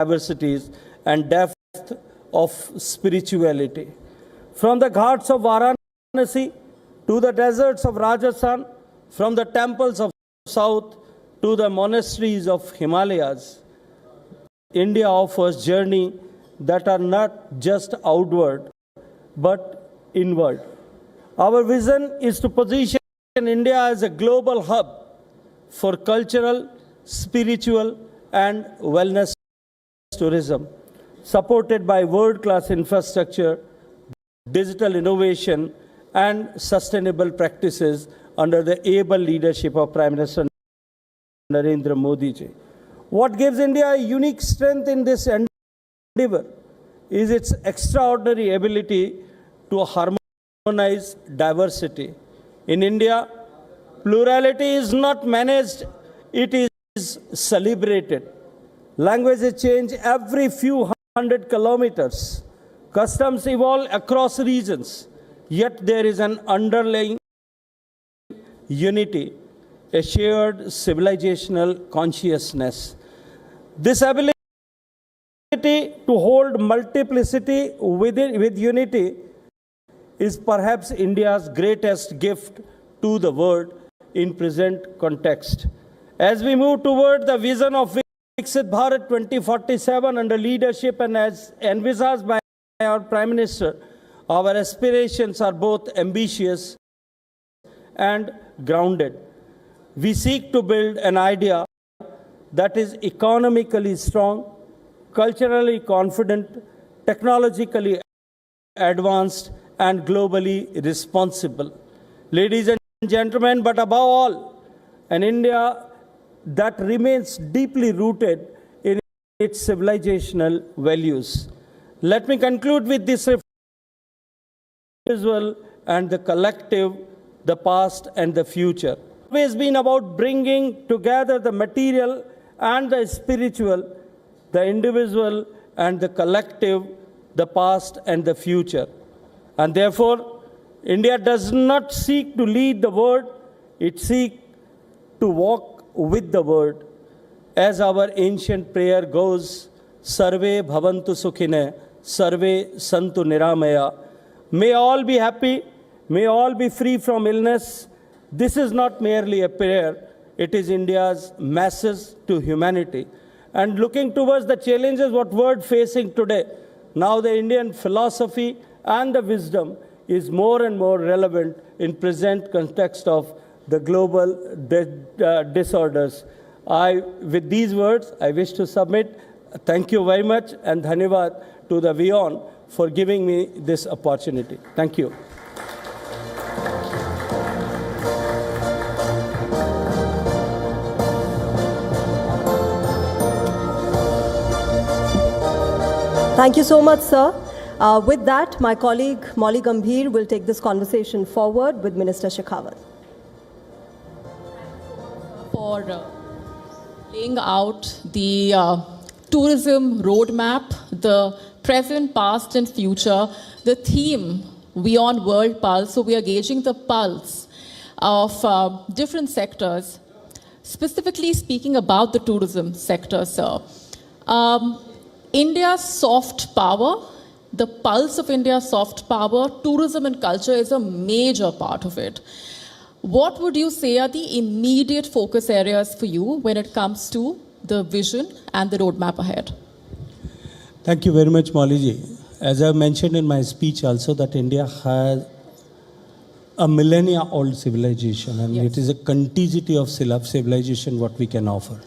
diversities and depth of spirituality. From the ghats of Varanasi to the deserts of Rajasthan, from the temples of South to the monasteries of Himalayas, India offers journeys that are not just outward, but inward. Our vision is to position India as a global hub for cultural, spiritual, and wellness tourism, supported by world-class infrastructure, digital innovation, and sustainable practices under the able leadership of Prime Minister Narendra Modi ji. What gives India a unique strength in this endeavor is its extraordinary ability to harmonize diversity. In India, plurality is not managed, it is celebrated. Languages change every few hundred kilometers. Customs evolve across regions. Yet there is an underlying unity, a shared civilizational consciousness. This ability to hold multiplicity with unity is perhaps India's greatest gift to the world in present context. As we move toward the vision of Viksit Bharat 2047 under leadership and as envisaged by our Prime Minister, our aspirations are both ambitious and grounded. We seek to build an idea that is economically strong, culturally confident, technologically advanced, and globally responsible. Ladies and gentlemen, but above all, an India that remains deeply rooted in its civilizational values. Let me conclude with this individual and the collective, the past and the future. It's always been about bringing together the material and the spiritual, the individual and the collective, the past and the future. And therefore, India does not seek to lead the world, it seeks to walk with the world. As our ancient prayer goes, Sarve Bhavantu Sukhine, Sarve Santu Niramaya. May all be happy, may all be free from illness. This is not merely a prayer, it is India's message to humanity. And looking towards the challenges what world facing today, now the Indian philosophy and the wisdom is more and more relevant in present context of the global disorders. With these words, I wish to submit. Thank you very much and dhanyavad to the WION for giving me this opportunity. Thank you. Thank you so much, sir. With that, my colleague Molly Gambhir will take this conversation forward with Minister Shekhawat. For laying out the tourism roadmap, the present, past and future, the theme WION World Pulse. So we are gauging the pulse of different sectors, specifically speaking about the tourism sector, sir. India's soft power, the pulse of India's soft power, tourism and culture is a major part of it. What would you say are the immediate focus areas for you when it comes to the vision and the roadmap ahead? Thank you very much, Molly ji. As I mentioned in my speech also, that India has a millennia-old civilization, and yes, it is a continuity of civilization what we can offer.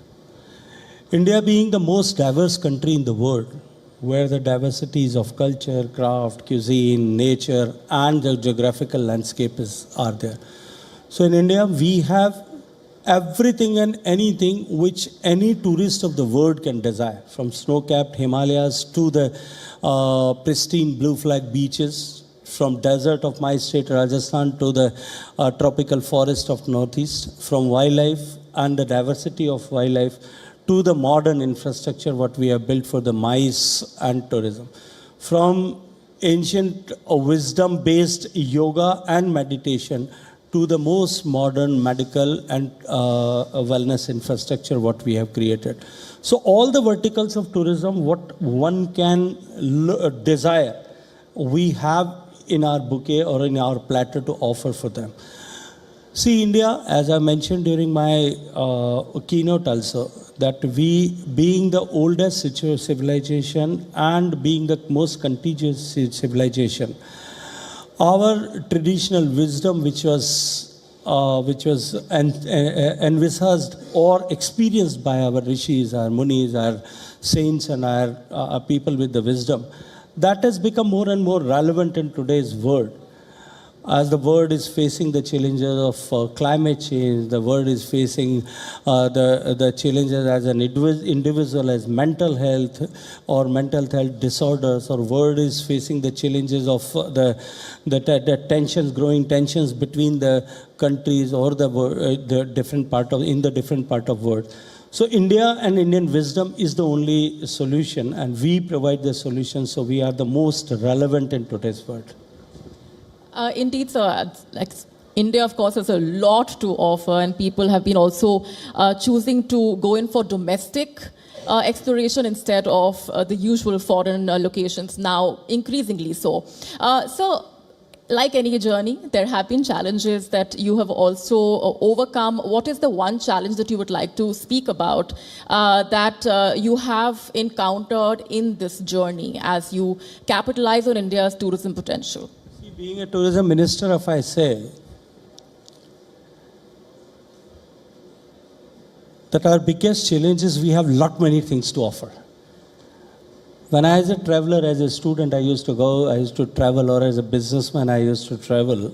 India being the most diverse country in the world, where the diversities of culture, craft, cuisine, nature, and the geographical landscape are there. So in India, we have everything and anything which any tourist of the world can desire, from snow-capped Himalayas to the pristine blue flag beaches, from desert of my state Rajasthan to the tropical forest of Northeast, from wildlife and the diversity of wildlife to the modern infrastructure what we have built for the MICE and tourism. From ancient wisdom-based yoga and meditation to the most modern medical and wellness infrastructure what we have created. So all the verticals of tourism, what one can desire, we have in our bouquet or in our platter to offer for them. See, India, as I mentioned during my keynote also, that we, being the oldest civilization and being the most contiguous civilization, our traditional wisdom, which was envisaged or experienced by our rishis, our munis, our saints, and our people with the wisdom, that has become more and more relevant in today's world. As the world is facing the challenges of climate change, the world is facing the challenges as an individual, as mental health or mental health disorders, or world is facing the challenges of the tensions, growing tensions between the countries or the different part of world. So India and Indian wisdom is the only solution, and we provide the solution. So we are the most relevant in today's world. Indeed, sir. India, of course, has a lot to offer, and people have been also choosing to go in for domestic exploration instead of the usual foreign locations, now increasingly so. So, like any journey, there have been challenges that you have also overcome. What is the one challenge that you would like to speak about that you have encountered in this journey as you capitalize on India's tourism potential? Being a tourism minister, if I say that our biggest challenge is we have many things to offer. When I was a traveler, as a student, I used to travel, or as a businessman, I used to travel.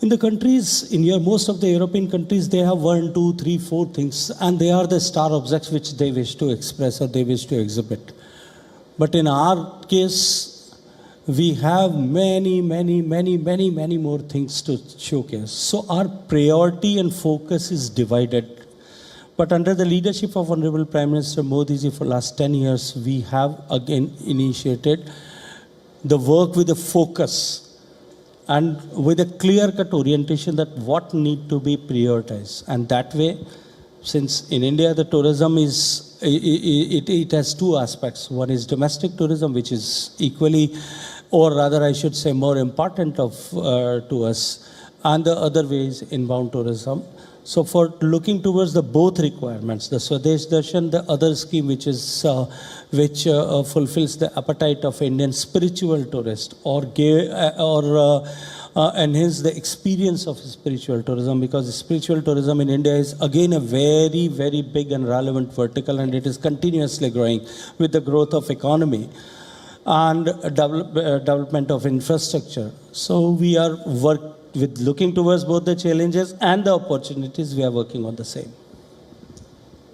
In the countries, most of the European countries, they have 1, 2, 3, 4 things, and they are the star objects which they wish to express or they wish to exhibit. But in our case, we have many more things to showcase. So our priority and focus is divided. But under the leadership of Honorable Prime Minister Modi ji, for last 10 years, we have again initiated the work with a focus and with a clear-cut orientation that what need to be prioritized. And that way, since in India the tourism is, it has two aspects. One is domestic tourism, which is equally, or rather I should say more important to us, and the other way is inbound tourism. So for looking towards the both requirements, the Swadesh Darshan, the other scheme which fulfills the appetite of Indian spiritual tourist, or enhance the experience of spiritual tourism, because spiritual tourism in India is again a very big and relevant vertical, and it is continuously growing with the growth of economy and development of infrastructure. So we are with looking towards both the challenges and the opportunities, we are working on the same.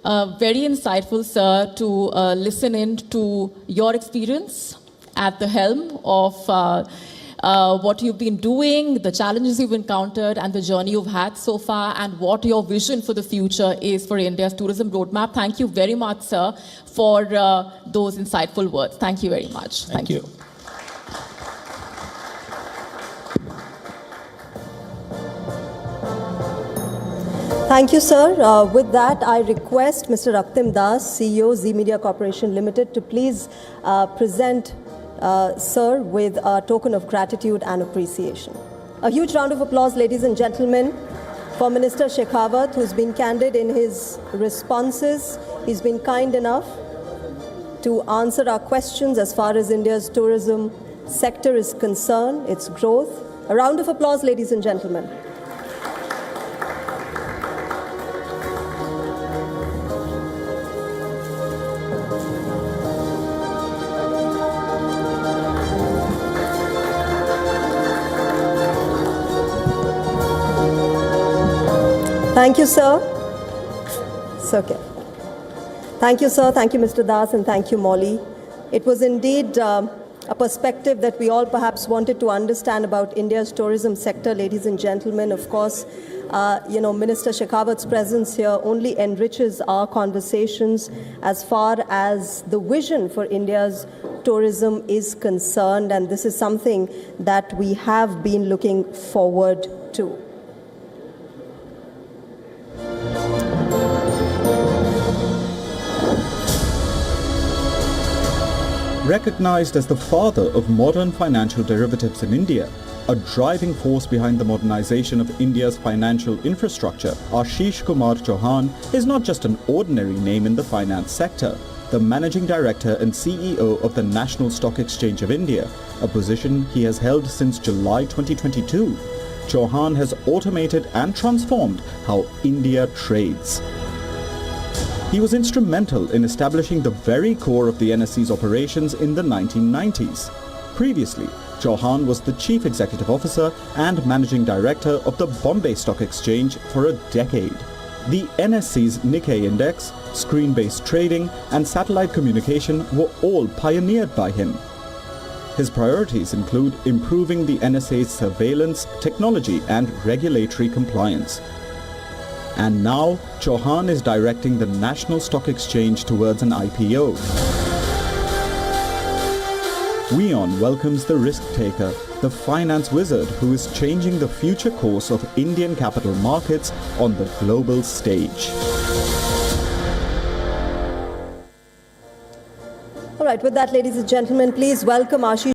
Very insightful, sir, to listen in to your experience at the helm of what you've been doing, the challenges you've encountered, and the journey you've had so far, and what your vision for the future is for India's tourism roadmap. Thank you very much, sir, for those insightful words. Thank you very much. Thank you. Thank you, sir. With that, I request Mr. Raktim Das, CEO, Zee Media Corporation Limited, to please present sir with a token of gratitude and appreciation. A huge round of applause, ladies and gentlemen, for Minister Shekhawat, who's been candid in his responses. He's been kind enough to answer our questions as far as India's tourism sector is concerned, its growth. A round of applause, ladies and gentlemen. Thank you, sir. It's okay. Thank you, sir. Thank you, Mr. Das, and thank you, Molly. It was indeed a perspective that we all perhaps wanted to understand about India's tourism sector, ladies and gentlemen. Of course, Minister Shekhawat's presence here only enriches our conversations as far as the vision for India's tourism is concerned, and this is something that we have been looking forward to. Recognized as the father of modern financial derivatives in India, a driving force behind the modernization of India's financial infrastructure, Ashish Kumar Chauhan is not just an ordinary name in the finance sector. The Managing Director and CEO of the National Stock Exchange of India, a position he has held since July 2022. Chauhan has automated and transformed how India trades. He was instrumental in establishing the very core of the NSE's operations in the 1990s. Previously, Chauhan was the Chief Executive Officer and Managing Director of the Bombay Stock Exchange for a decade. The NSE's Nikkei index, screen-based trading and satellite communication were all pioneered by him. His priorities include improving the NSA's surveillance, technology and regulatory compliance. And now, Chauhan is directing the National Stock Exchange towards an IPO. WION welcomes the risk-taker, the finance wizard who is changing the future course of Indian capital markets on the global stage. All right, with that, ladies and gentlemen, please welcome Ashish